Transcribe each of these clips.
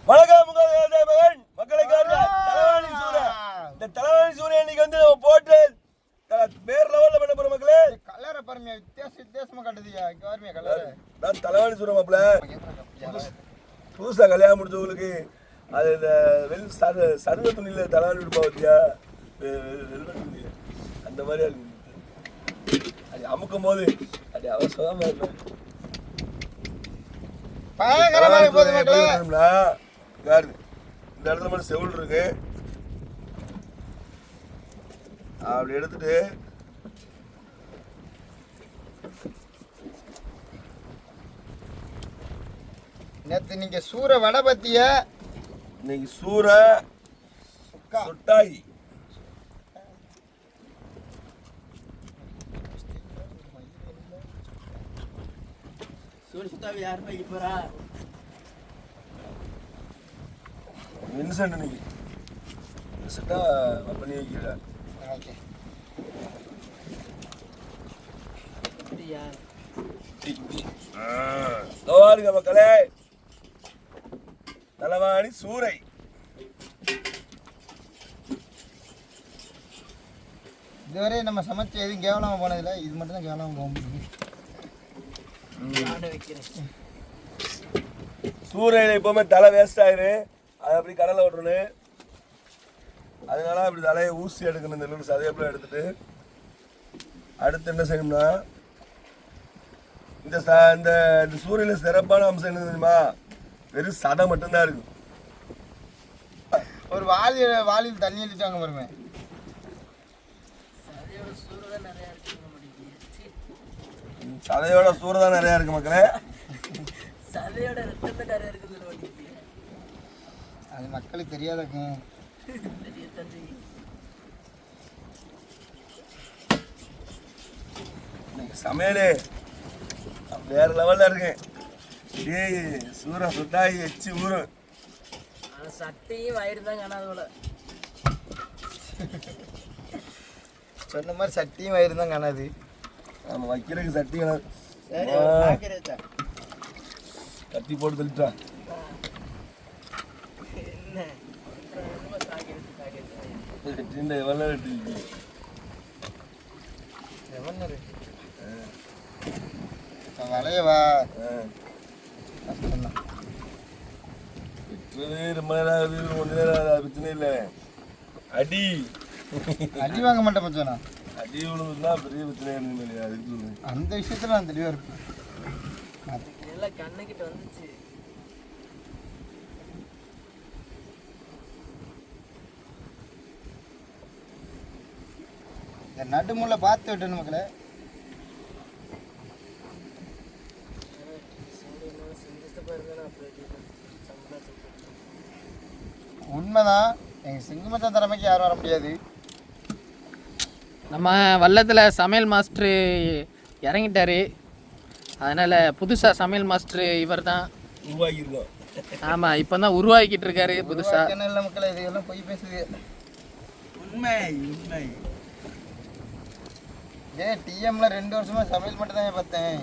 வணக்கம் மகன் மக்களை தலைவாணி சூரியன். இந்த தலைவாணி சூரியன் இன்னைக்கு வந்து நம்ம போட்டு வேற லெவல்ல பண்ண போற மக்களே. கலரை பாருங்க, வித்தியாசமா காட்டுதுயா. இங்க பாருங்க கலர். நான் தலைவாணி சூரியன் மாப்ள. புதுசா கல்யாணம் முடிச்சவங்களுக்கு அது இந்த வெல் சர்வ துணியில தலைவாணி விடுப்பா வச்சியா, வெல்வெட் துணி அந்த மாதிரி இருக்கு. அது அமுக்கும் போது அது அவசரமா இருக்கு. பயங்கரமா போகுது மக்களே. இந்த இடத்துல மட்டும் செவுள் இருக்கு. அப்படி எடுத்துட்டு நேத்து நீங்க சூற வடை பத்திய, இன்னைக்கு சூற சுட்டாய். வின்சென்ட் இன்னைக்கு வின்சென்ட்டா பண்ணி வைக்கிறேன். இருக்க மக்களே, தலைவாணி சூறை. இதுவரை நம்ம சமைச்ச எதுவும் கேவலமா போனதில்லை. இது மட்டும் தான் கேவலமா போக முடியும். சூரியன் எப்பவுமே தலை வேஸ்ட் ஆயிரு, அதை அப்படி கடலை விட்டுறணும். அதனால அப்படி தலையை ஊசி எடுக்கணும். இந்த சதையப்பெல்லாம் எடுத்துட்டு அடுத்து என்ன செய்யணும்னா, இந்த இந்த சூரியனில் சிறப்பான அம்சம் என்ன தெரியுமா, வெறும் சதை மட்டும்தான் இருக்கு. ஒரு வாளியில் தண்ணி எழுதிட்டாங்க பாருங்க. சதையோட சூறு தான் நிறைய இருக்கு மக்களே. அது மக்களுக்கு தெரியாதக்கு. சமையலே வேற லெவல்ல இருக்கு. சூற சுட்டாய் வச்சு ஊரும். சட்டையும் வயிறு தான் காணாது போல. சொன்ன மாதிரி சட்டியும் வயிறு தான் காணாது. நம்ம வைக்கிறதுக்கு சட்டி கத்தி போட்டு தள்ளிட்டா. வளையவா ரொம்ப நேரம் ஆகுது, கொஞ்ச நேரம் ஆகுது, பிரச்சனை இல்லை. அடி அடி வாங்க மாட்டேன் மச்சானா. அடி விழுந்துன்னா பெரிய பிரச்சனை இல்லை. அதுக்கு அந்த விஷயத்துல நான் தெளிவா இருப்பேன். எல்லாம் கண்ணுக்கிட்ட வந்துச்சு. இந்த நடுமுள்ள பார்த்து விட்டணும் மக்களே. உண்மைதான், எங்கள் சிங்கமச்சன் திறமைக்கு யாரும் வர முடியாது. நம்ம வல்லத்தில் சமையல் மாஸ்டரு இறங்கிட்டாரு. அதனால் புதுசாக சமையல் மாஸ்டரு இவர் தான் உருவாக்கியிருக்கோம். ஆமாம், இப்போ தான் உருவாக்கிட்டு இருக்காரு புதுசாக. இல்லை மக்களை, இதெல்லாம் பொய் பேசுது. உண்மை உண்மை. டிஎம்ல 2 வருஷமா சமையல் மட்டும் தான் பார்த்தேன்.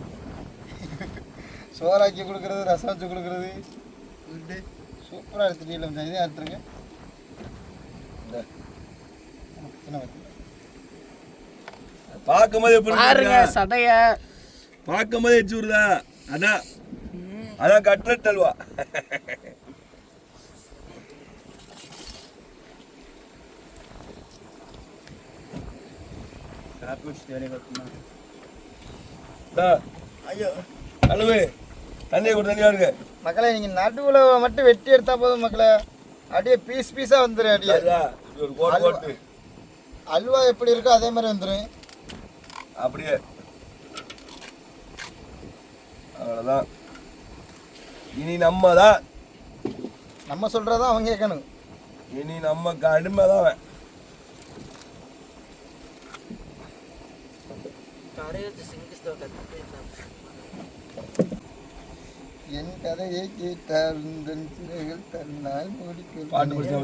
சோறாக்கி கொடுக்குறது, ரசம் வச்சு கொடுக்குறது சூப்பராக எடுத்துட்டு இதே எடுத்துருங்க. பார்க்கும்போது பாருங்க சடைய பார்க்கும்போது எச்சூருதா. அதான் கட்லட் அல்வா. கழுவு தண்ணியை கொடுத்து தண்ணியா இருக்கு மக்களே. நீங்க நடுவுல மட்டும் வெட்டி எடுத்தா போதும் மக்களே. அப்படியே பீஸ் பீஸா வந்துடும். அப்படியே அல்வா எப்படி இருக்கோ அதே மாதிரி வந்துடும். அப்படியே அவ்வளோதான். இனி நம்ம சொல்றதான் அவங்க கேட்கணும். இனி நம்ம அடிமை தான். என் கதையை கேட்டால் உங்கள் சிறைகள் தன்னால் முடிக்கும். பாட்டு படிச்சா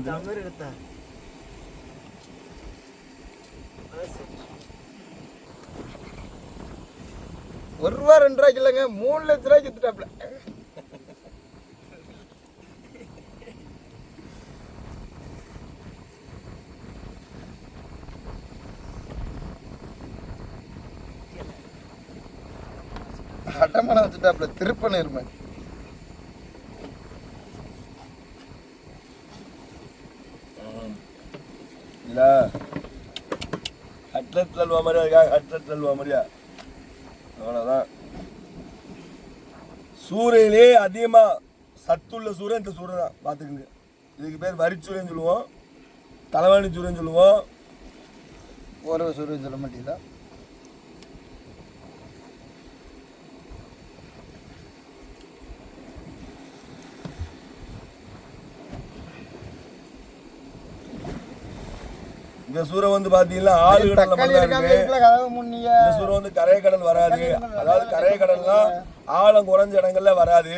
₹1 ₹2 இல்லைங்க, 3 லட்ச ரூபாய்க்கு வித்துட்டாப்ல. அடமான வச்சுட்டாப்புல திருப்பணம் இருமை. இல்லை கட்லெட் அல்வா மாதிரியா இருக்கா? கட்லெட் அல்வா மாதிரியா? அவ்வளோதான். சூறையிலே அதிகமாக சத்துள்ள சூறை இந்த சூறை தான். பார்த்துக்குங்க. இதுக்கு பேர் வரிச்சூரைன்னு சொல்லுவோம், தலைவாணி சூரைன்னு சொல்லுவோம். ஒரு சூரியன் சொல்ல மாட்டீங்களா? இந்த சூரை வந்து பாத்தீங்கன்னா ஆளு கடல்ல மட்டும்தான் இருக்கு. இந்த சூரை வந்து கரைய கடல் வராது. அதாவது கரைய கடல்லாம் ஆழம் குறைஞ்ச இடங்கள்ல வராது.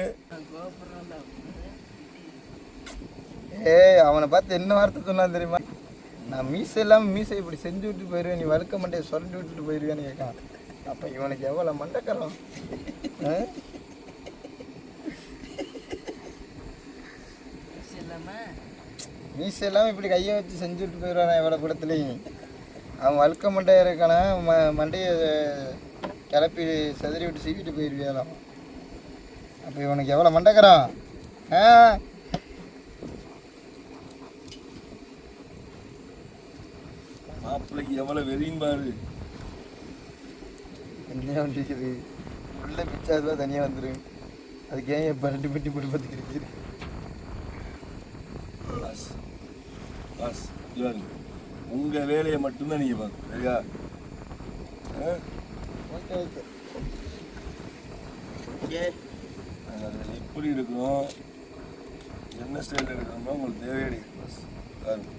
அவனை பார்த்து என்ன வார்த்தை சொன்னான் தெரியுமா? நான் மீசை இல்லாமல் மீசை இப்படி செஞ்சு விட்டு போயிடுவேன், நீ வழுக்க மாட்டே சொல்லி விட்டுட்டு போயிடுவேன்னு கேட்கான். அப்போ இவனுக்கு எவ்வளோ மண்டக்கரம். மீசை இல்லாமல் இப்படி கையை வச்சு செஞ்சு விட்டு போயிடுவான் எவ்வளோ கூடத்துலேயும். அவன் வழுக்க மண்டையாக இருக்கானா மண்டையை கிளப்பி செதறி விட்டு சீக்கிட்டு போயிடுவியாலாம். அப்போ இவனுக்கு எவ்வளோ மண்டக்கரம். மாப்பிள்ளைக்கு எவ்வளவு வெறியும் பாரு. என்ன வந்துருக்குது உள்ள பிச்சாதுவா தனியாக வந்துடும். அதுக்கு ஏன் இப்போ 2 பெட்டி போட்டு பார்த்துக்கிட்டு உங்க வேலையை மட்டும்தான் நீங்க பாருங்க. சரியா? Okay okay. எப்படி எடுக்கணும், என்ன ஸ்டைல் எடுக்கணும்னா உங்களுக்கு தேவையே பாஸ். பாருங்க.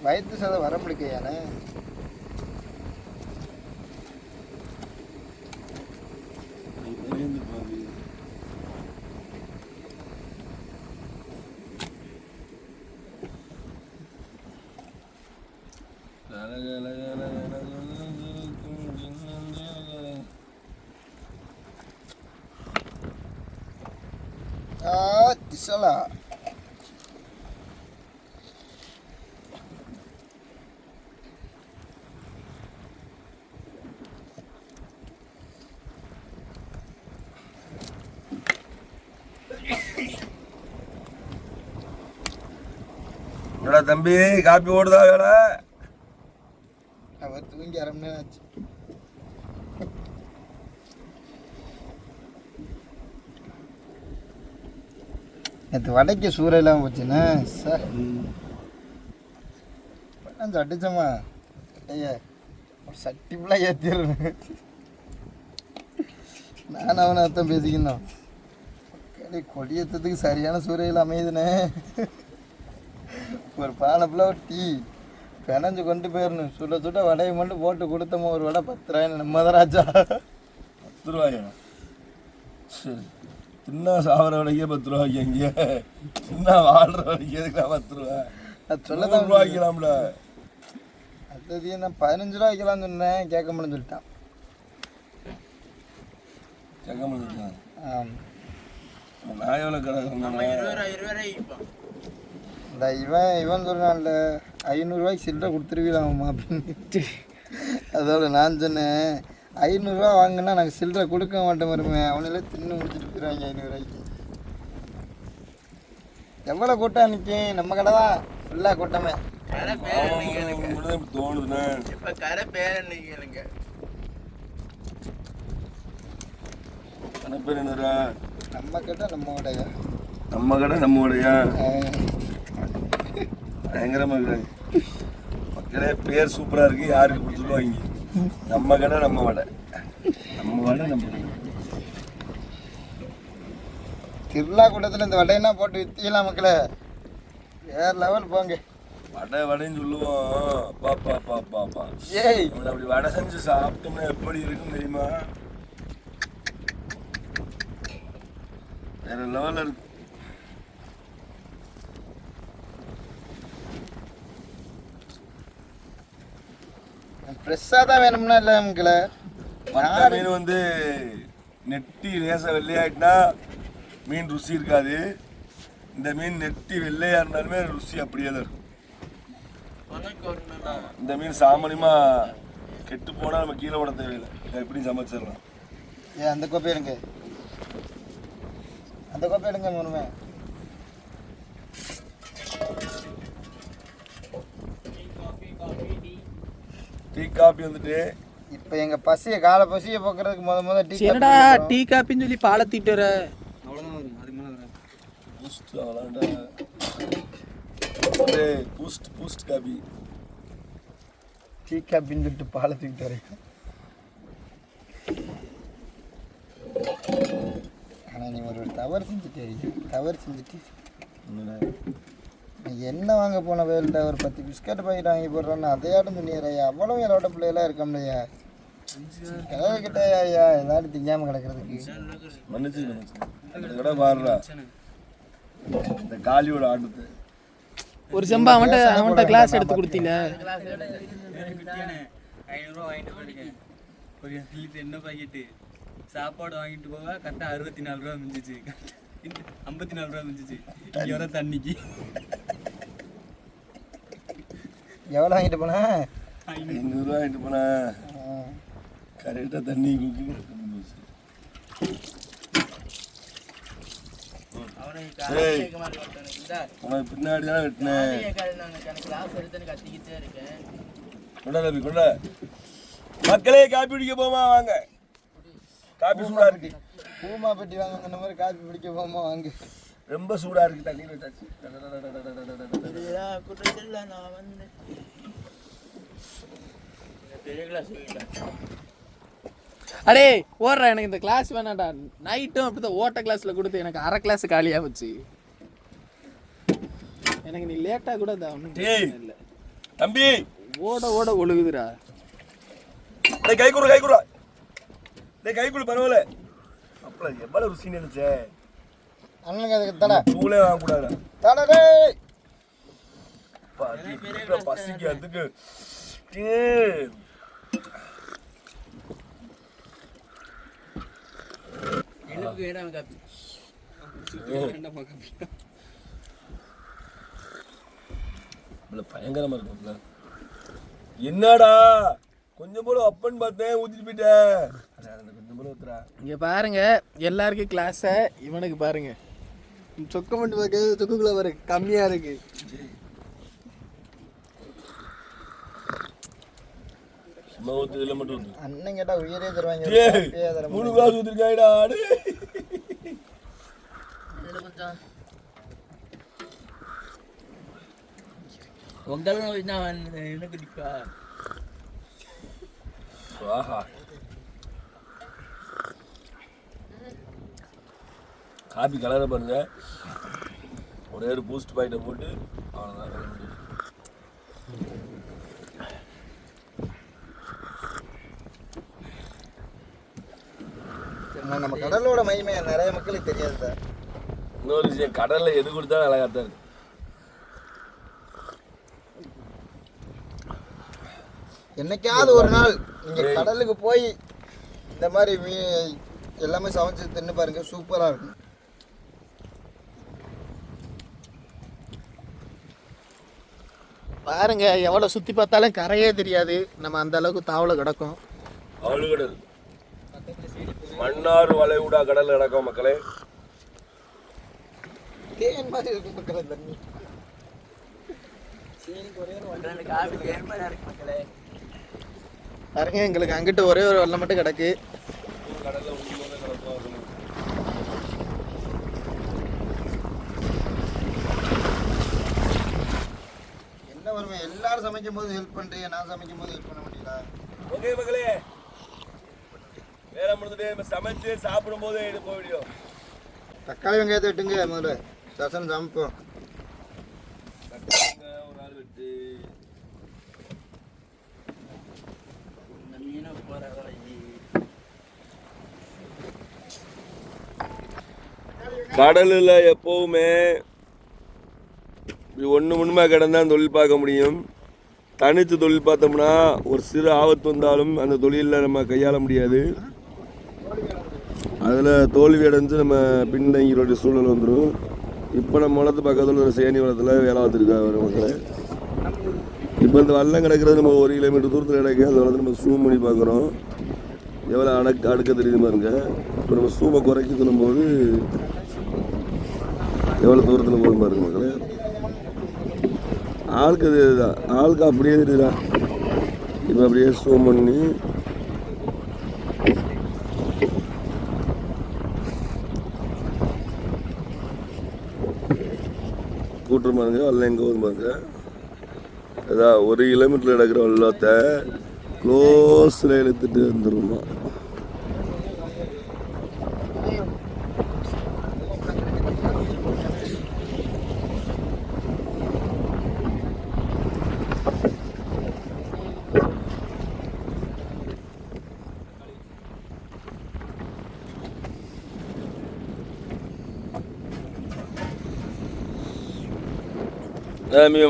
வயிற்று சதை வர முடிக்கையானே. திசலா என்னடா தம்பி காப்பி ஓடுதா வேலை? அவர் தூங்கி 1/2 மணி நேரம் ஆச்சு. நேற்று வடைக்கு சூறை இல்லாமல் போச்சுண்ணே சார். கொஞ்சம் அடிச்சம்மா ஐயா ஒரு சட்டி ஃபுல்லாக ஏற்றிடுறேன். நான் அவனை அர்த்தம் பேசிக்கணும். கொடியேற்றத்துக்கு சரியான சூறையில் அமையுதுண்ணே. ஒரு பானை ஃபுல்லாக ஒரு டீ பிணைஞ்சு கொண்டு போயிடணும். சுட சுட வடையை மட்டும் போட்டு கொடுத்தோமா. ஒரு வடை 10 ரூபாய். நம்ம தான் ராஜா. 10 ரூபாயா? சரி, சின்ன சாவர வடைக்கே 10 ரூபாய்க்கு. எங்கே சின்ன வாழ்ற வடைக்கு எதுக்குலாம் 10 ரூபா? அது சொல்லதான் ரூபாய்க்கலாம்ல. அடுத்தது நான் 15 ரூபா வைக்கலாம்னு சொன்னேன். கேட்க முடியும்னு சொல்லிட்டான். கேட்க முடியும். ஆமாம். நான் எவ்வளோ கடை இந்த இவன் சொல்கிறான்ல 500 ரூபாய்க்கு சில்லறை கொடுத்துருவீங்களாமா அப்படின்ட்டு. அதோட நான் சொன்னேன் 500 ரூபா வாங்கினா நாங்கள் சில்லறை கொடுக்க மாட்டோம் வருமே. அவனால தின்னு முடிச்சுட்டு போயிடுவாங்க 500 ரூபாய்க்கு. எவ்வளோ கூட்டம் அன்றைக்கி நம்ம கடை தான் ஃபுல்லாக கூட்டமே. தோணுதுண்ணே. இப்போ கடை பேர் கேளுங்க. கடை பேர் என்னடா? நம்ம கடை நம்ம உடையா. நம்ம கடை நம்ம உடையா? பயங்கரமாக இருக்கிறாங்க மக்களே. பேர் சூப்பராக இருக்குது. யாருக்கு பிடிச்சிருவாங்க. நம்ம கடை நம்ம வடை, நம்ம வடை நம்ம கடை. திருவிழா கூட்டத்தில் இந்த வடையென்னா போட்டு விற்றீங்களா மக்களே? வேறு லெவல் போங்க. வடை வடைன்னு சொல்லுவோம். பாப்பா பாப்பா ஏய் அப்படி வடை செஞ்சு சாப்பிட்டோம்னா எப்படி இருக்குன்னு தெரியுமா? வேற லெவலில் இருக்கு. ஃப்ரெஷ்ஷாக தான் வேணும்னா இல்லை நமக்குல. மற்ற மீன் வந்து நெட்டி லேசாக வெள்ளையாயிட்டுனா மீன் ருசி இருக்காது. இந்த மீன் நெட்டி வெள்ளையாக இருந்தாலுமே ருசி அப்படியே தான் இருக்கும். இந்த மீன் சாமானியமாக கெட்டு போனால் நம்ம கீழே விட தேவையில்லை, எப்படி சமைச்சிடலாம். ஏன் அந்த கோப்பை எடுங்க, அந்த கோப்பை எடுங்க முருமே. டீ காபி வந்துட்டு இப்போ எங்கள் பசியை காலை பசியை போக்குறதுக்கு முத டீ என்னடா டீ காப்பின்னு சொல்லி பாலை தீட்டு வர. Boost boost boost coffee. Tea காப்பின்னு சொல்லிட்டு பாலை தூக்கிட்டு வரேன். ஆனால் நீ ஒரு தவறு செஞ்சுட்டு தவறு செஞ்சுட்டு நீ என்ன வாங்க போன வேல்ட்ட ஒரு 10 பிஸ்கட் பாக்கெட் வாங்கி போடுறேன்னு அதையாட்டும் சொன்னியா. அவ்வளோ என்னோட பிள்ளையெல்லாம் இருக்க முடியா கிட்ட ஐயா ஏதாவது திங்காமல் கிடக்கிறதுக்கு. மன்னிச்சு கடை பாடுறா இந்த காலியோட ஆட்டத்தை. ஒரு செம்பா அவன்கிட்ட கிளாஸ் எடுத்து கொடுத்தீங்க. 500 வாங்கிட்டு போயிருக்கேன். ஒரு என்ன பாக்கெட்டு சாப்பாடு வாங்கிட்டு போக கரெக்டாக 64 ரூபா மிஞ்சிச்சு, 54 ரூபா மிஞ்சிச்சு. இங்கே வர தண்ணிக்கு எவ்வளோ வாங்கிட்டு போனேன்? 500 ரூபா வாங்கிட்டு போனேன். கரெக்டாக தண்ணி குக்கி உனக்கு பின்னாடி தானே வெட்டினேன். கொண்டா தம்பி கொண்டா. மக்களே காப்பி குடிக்க போமா வாங்க, காப்பி சூடா இருக்கு. பூமா பெட்டி வாங்க மாதிரி காப்பி பிடிக்க போமா வாங்க. ரொம்ப சூடா இருக்கு, தண்ணி வச்சாச்சு. அடே ஓடுறா, எனக்கு இந்த கிளாஸ் வேணாண்டா. நைட்டும் அப்படிதான் ஓட்ட கிளாஸில் கொடுத்து எனக்கு அரை கிளாஸ் காலியாக போச்சு. எனக்கு நீ லேட்டாக கூட இல்லை தம்பி, ஓட ஓட ஒழுகுதுடா. கை குடு கை குடு கை குடு பரவாயில்ல. அப்பல எவ்வளவு ருசி நினைச்சே. அண்ணனுக்கு அதுக்கு தடை தூளே வாங்கக்கூடாது. தடை பசிக்கு அதுக்கு பயங்கரமா இருக்கும்ல. என்னடா கொஞ்சம் போல அப்பன்னு பார்த்தேன் ஊத்திட்டு போயிட்டேன். கொஞ்சம் போல ஊத்துறா. இங்க பாருங்க எல்லாருக்கும் கிளாஸ, இவனுக்கு பாருங்க சொக்க மட்டும் பார்க்க சொக்குக்குள்ள பாரு கம்மியா இருக்கு. அண்ணன் கேட்டா உயிரே தருவாங்க. 3 கிளாஸ் ஊத்திருக்காடா. காபி கலரை பாருங்க. ஒரே ஒரு பூஸ்ட் பாக்கெட்டை போட்டு அவ்வளோதான். நம்ம கடலோட மகிமை நிறைய மக்களுக்கு தெரியாது சார். இன்னொரு விஷயம், கடலில் எது கொடுத்தாலும் அழகாக தான் இருக்கு. என்னைக்காவது ஒரு நாள் நீங்கள் கடலுக்கு போய் இந்த மாதிரி எல்லாமே சமைச்சு தின்னு பாருங்க, சூப்பராக இருக்கும். பாருங்க எவ்வளோ சுற்றி பார்த்தாலும் கரையே தெரியாது. நம்ம அந்த அளவுக்கு தாவலை கிடக்கும். அவ்வளோ கடல் மன்னார் வளைகுடா கடல் கிடக்கும் மக்களே. தேன் மாதிரி இருக்கும் மக்களே தண்ணி. பாருங்க எங்களுக்கு அங்கிட்டு ஒரே ஒரு வெள்ளம் மட்டும் கிடக்கு. என்ன வருமே, எல்லாரும் சமைக்கும் போது ஹெல்ப் பண்ணுறீங்க, நான் சமைக்கும் போது ஹெல்ப் பண்ண முடியல. ஓகே மக்களே, வேலை முடிஞ்சுட்டு நம்ம சமைச்சு சாப்பிடும் போது எடுப்போம் வீடியோ. தக்காளி வெங்காயத்தை வெட்டுங்க முதல்ல, சசன் சமைப்போம். ஒரு ஆள் வெட்டு. கடலில் எப்போவுமே இப்படி ஒன்றுமா கிடந்தான் தொழில் பார்க்க முடியும். தனித்து தொழில் பார்த்தோம்னா ஒரு சிறு ஆபத்து வந்தாலும் அந்த தொழிலில் நம்ம கையாள முடியாது. அதில் தோல்வி அடைஞ்சு நம்ம பின்தங்கிற சூழல் வந்துடும். இப்போ நம்ம வளர்த்து பக்கத்தில் ஒரு சேனி வளத்தில் வேலை பார்த்துருக்கா மக்களை. இப்போ இந்த வல்லம் கிடக்கிறது நம்ம 1 கிலோமீட்டர் தூரத்தில் கிடக்கு. அதோட நம்ம ஜூம் பண்ணி பார்க்குறோம். எவ்வளோ அடுக்க தெரியுது பாருங்க. இப்போ நம்ம ஜூமை குறைக்க சொல்லும்போது எவ்வளோ தூரத்தில் போகும் பாருங்க மக்களே. ஆளுக்கு அது இதுதான், ஆளுக்கு அப்படியே தெரியுதா. இப்போ அப்படியே ஜூம் பண்ணி கூட்டுற பாருங்க. வெள்ளம் எங்கே வரும் பாருங்க. அதான் 1 கிலோமீட்டர் கிடக்கிற வெள்ளத்தை க்ளோஸில் இழுத்துட்டு வந்துருமா.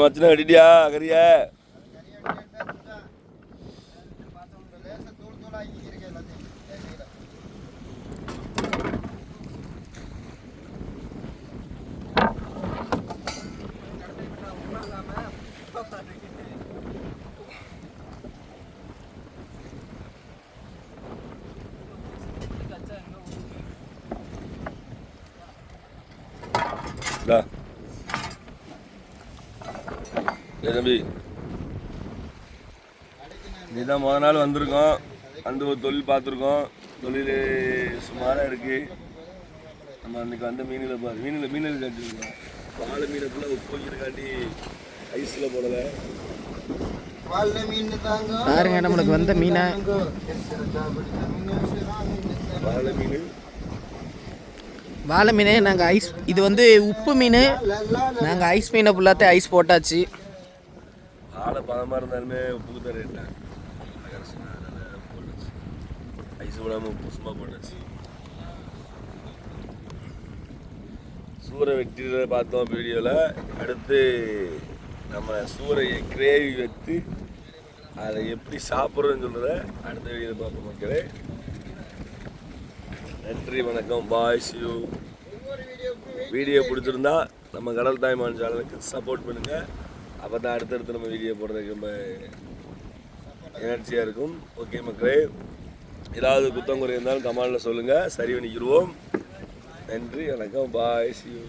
மச்சனை அடிட்டியா கறிய தம்பி. இதுதான் முத நாள் வந்திருக்கோம். அந்த ஒரு தொழில் பார்த்துருக்கோம். தொழில் சுமாராக இருக்குது. நம்ம அன்றைக்கி வந்து மீனில் காட்டிருக்கோம். வாழை மீனை ஃபுல்லாக உப்பு வைக்கிறக்காண்டி ஐஸில் போடலை. பாருங்க நம்மளுக்கு வந்த மீனை. வாழை மீன் நாங்கள் ஐஸ், இது வந்து உப்பு மீன். நாங்கள் ஐஸ் மீனை ஃபுல்லாத்தையும் ஐஸ் போட்டாச்சு. வாழை பதமாக இருந்தாலுமே உப்புக்கு தான் ரேட் ஐஸ் போடாமல் உப்பு சும்மா போட்டாச்சு. சூரை வெட்டிட பார்த்தோம் வீடியோவில். அடுத்து நம்ம சூரையை கிரேவி வைத்து அதை எப்படி சாப்பிட்றோன்னு சொல்கிறத அடுத்த வீடியோவில் பார்ப்போம் மக்களே. நன்றி, வணக்கம், பாய், யூ. வீடியோ பிடிச்சிருந்தா நம்ம கடல் தாய்மான் சேனலுக்கு சப்போர்ட் பண்ணுங்கள். அப்போ தான் அடுத்தடுத்து நம்ம வீடியோ போடுறதுக்கு ரொம்ப எனர்ஜியாக இருக்கும். ஓகே மக்களே, ஏதாவது குத்தம் குறை இருந்தாலும் கமெண்டில் சொல்லுங்கள், சரி பண்ணிக்கிடுவோம். நன்றி, வணக்கம், பாய், யூ.